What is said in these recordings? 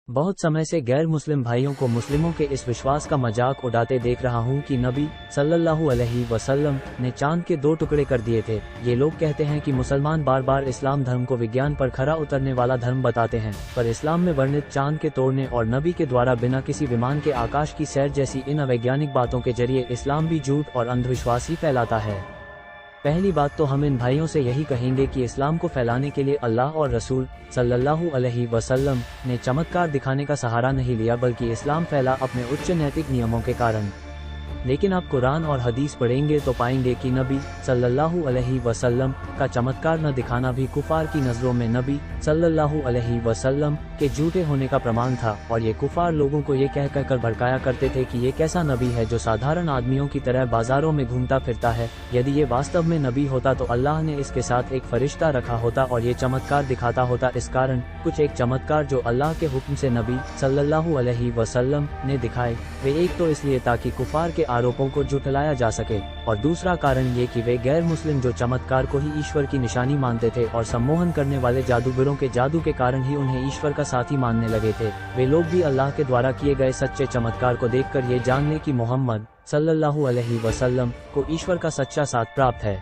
बहुत समय से गैर मुस्लिम भाइयों को मुस्लिमों के इस विश्वास का मजाक उड़ाते देख रहा हूँ कि नबी सल्लल्लाहु अलैहि वसल्लम ने चांद के 2 टुकड़े कर दिए थे। ये लोग कहते हैं कि मुसलमान बार बार इस्लाम धर्म को विज्ञान पर खरा उतरने वाला धर्म बताते हैं, पर इस्लाम में वर्णित चांद के तोड़ने और नबी के द्वारा बिना किसी विमान के आकाश की सैर जैसी इन अवैज्ञानिक बातों के जरिए इस्लाम भी झूठ और अंधविश्वास ही फैलाता है। पहली बात तो हम इन भाइयों से यही कहेंगे कि इस्लाम को फैलाने के लिए अल्लाह और रसूल सल्लल्लाहु अलैहि वसल्लम ने चमत्कार दिखाने का सहारा नहीं लिया, बल्कि इस्लाम फैला अपने उच्च नैतिक नियमों के कारण। लेकिन आप कुरान और हदीस पढ़ेंगे तो पाएंगे कि नबी सल्लल्लाहु अलैहि वसल्लम का चमत्कार न दिखाना भी कुफार की नज़रों में नबी सल्लल्लाहु अलैहि वसल्लम के झूठे होने का प्रमाण था, और ये कुफार लोगों को ये कहकर भड़काया करते थे कि ये कैसा नबी है जो साधारण आदमियों की तरह बाजारों में घूमता फिरता है। यदि ये वास्तव में नबी होता तो अल्लाह ने इसके साथ एक फरिश्ता रखा होता और ये चमत्कार दिखाता होता। इस कारण कुछ एक चमत्कार जो अल्लाह के हुक्म से नबी सल्लल्लाहु अलैहि वसल्लम ने दिखाए, वे एक तो इसलिए ताकि कुफार के आरोपों को झुठलाया जा सके, और दूसरा कारण ये कि वे गैर मुस्लिम जो चमत्कार को ही ईश्वर की निशानी मानते थे और सम्मोहन करने वाले जादूगरों के जादू के कारण ही उन्हें ईश्वर का साथी मानने लगे थे, वे लोग भी अल्लाह के द्वारा किए गए सच्चे चमत्कार को देखकर ये जान ले कि मोहम्मद सल्लल्लाहु अलैहि वसल्लम को ईश्वर का सच्चा साथ प्राप्त है।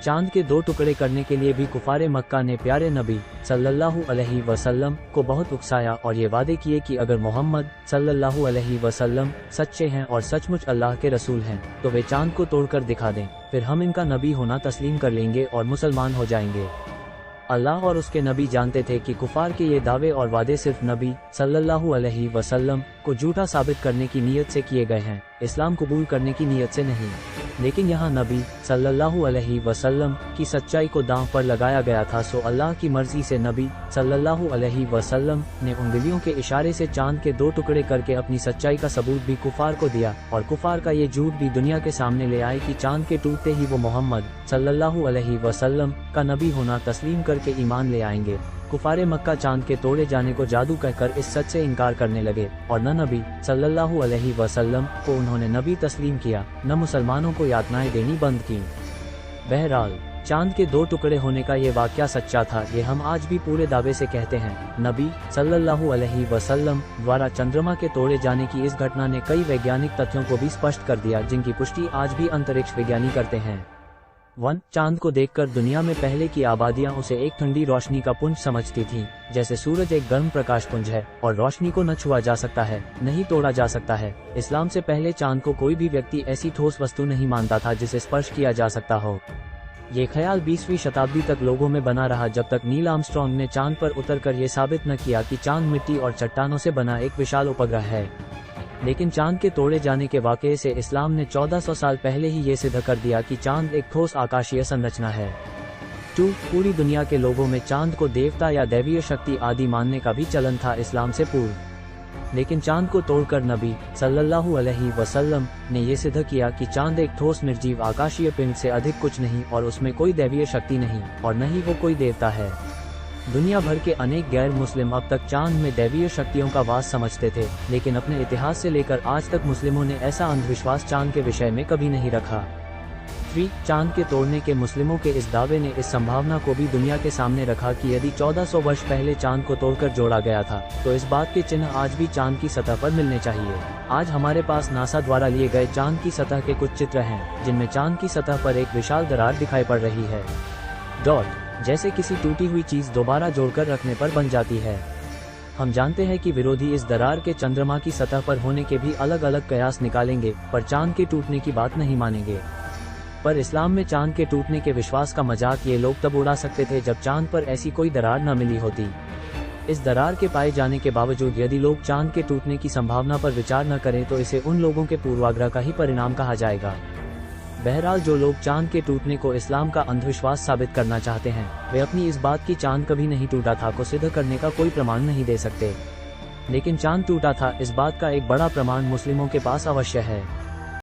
चांद के 2 टुकड़े करने के लिए भी कुफारे मक्का ने प्यारे नबी सल्लल्लाहु अलैहि वसल्लम को बहुत उकसाया और ये वादे किए कि अगर मोहम्मद सल्लल्लाहु अलैहि वसल्लम सच्चे हैं और सचमुच अल्लाह के रसूल हैं तो वे चांद को तोड़कर दिखा दें, फिर हम इनका नबी होना तस्लीम कर लेंगे और मुसलमान हो जाएंगे। अल्लाह और उसके नबी जानते थे कि कुफार के ये दावे और वादे सिर्फ नबी सल्लल्लाहु अलैहि वसल्लम को झूठा साबित करने की नीयत से किए गए हैं, इस्लाम कबूल करने की नीयत से नहीं। लेकिन यहाँ नबी सल्लल्लाहु अलैहि वसल्लम की सच्चाई को दांव पर लगाया गया था, सो अल्लाह की मर्जी से नबी सल्लल्लाहु अलैहि वसल्लम ने उंगलियों के इशारे से चांद के 2 टुकड़े करके अपनी सच्चाई का सबूत भी कुफार को दिया, और कुफार का ये झूठ भी दुनिया के सामने ले आए कि चांद के टूटते ही वो मोहम्मद सल्लल्लाहु अलैहि वसल्लम का नबी होना तस्लीम करके ईमान ले आएंगे। कुफारे मक्का चांद के तोड़े जाने को जादू कहकर इस सच से इनकार करने लगे, और न नबी सल्लल्लाहु अलैहि वसल्लम को उन्होंने नबी तस्लीम किया, न मुसलमानों को यातनाएं देनी बंद की। बहरहाल चांद के 2 टुकड़े होने का ये वाकया सच्चा था, ये हम आज भी पूरे दावे से कहते हैं। नबी सल्लल्लाहु अलैहि वसल्लम द्वारा चंद्रमा के तोड़े जाने की इस घटना ने कई वैज्ञानिक तथ्यों को भी स्पष्ट कर दिया, जिनकी पुष्टि आज भी अंतरिक्ष विज्ञानी करते हैं। 1. चांद को देखकर दुनिया में पहले की आबादियां उसे एक ठंडी रोशनी का पुंज समझती थीं, जैसे सूरज एक गर्म प्रकाश पुंज है और रोशनी को न छुआ जा सकता है, नहीं तोड़ा जा सकता है। इस्लाम से पहले चांद को कोई भी व्यक्ति ऐसी ठोस वस्तु नहीं मानता था जिसे स्पर्श किया जा सकता हो। ये ख्याल 20वीं शताब्दी तक लोगों में बना रहा, जब तक नील आर्मस्ट्रॉन्ग ने चांद पर उतरकर ये साबित न किया कि चांद मिट्टी और चट्टानों से बना एक विशाल उपग्रह है। लेकिन चांद के तोड़े जाने के वाक़ये से इस्लाम ने 1400 साल पहले ही ये सिद्ध कर दिया कि चांद एक ठोस आकाशीय संरचना है। 2. पूरी दुनिया के लोगों में चांद को देवता या दैवीय शक्ति आदि मानने का भी चलन था इस्लाम से पूर्व, लेकिन चांद को तोड़कर नबी सल्लल्लाहु अलैहि वसल्लम ने ये सिद्ध किया कि चांद एक ठोस निर्जीव आकाशीय पिंड से अधिक कुछ नहीं, और उसमें कोई दैवीय शक्ति नहीं और न ही वो कोई देवता है। दुनिया भर के अनेक गैर मुस्लिम अब तक चांद में दैवीय शक्तियों का वास समझते थे, लेकिन अपने इतिहास से लेकर आज तक मुस्लिमों ने ऐसा अंधविश्वास चांद के विषय में कभी नहीं रखा। 3. चांद के तोड़ने के मुस्लिमों के इस दावे ने इस संभावना को भी दुनिया के सामने रखा कि यदि 1400 वर्ष पहले चांद को तोड़कर जोड़ा गया था तो इस बात के चिन्ह आज भी चांद की सतह पर मिलने चाहिए। आज हमारे पास नासा द्वारा लिए गए चांद की सतह के कुछ चित्र हैं, जिनमें चांद की सतह पर एक विशाल दरार दिखाई पड़ रही है। जैसे किसी टूटी हुई चीज दोबारा जोड़कर रखने पर बन जाती है। हम जानते हैं कि विरोधी इस दरार के चंद्रमा की सतह पर होने के भी अलग अलग कयास निकालेंगे, पर चांद के टूटने की बात नहीं मानेंगे। पर इस्लाम में चांद के टूटने के विश्वास का मजाक ये लोग तब उड़ा सकते थे जब चांद पर ऐसी कोई दरार न मिली होती। इस दरार के पाए जाने के बावजूद यदि लोग चांद के टूटने की संभावना पर विचार न करें तो इसे उन लोगों के पूर्वाग्रह का ही परिणाम कहा जाएगा। बहरहाल जो लोग चांद के टूटने को इस्लाम का अंधविश्वास साबित करना चाहते हैं, वे अपनी इस बात की चांद कभी नहीं टूटा था को सिद्ध करने का कोई प्रमाण नहीं दे सकते। लेकिन चांद टूटा था इस बात का एक बड़ा प्रमाण मुस्लिमों के पास अवश्य है।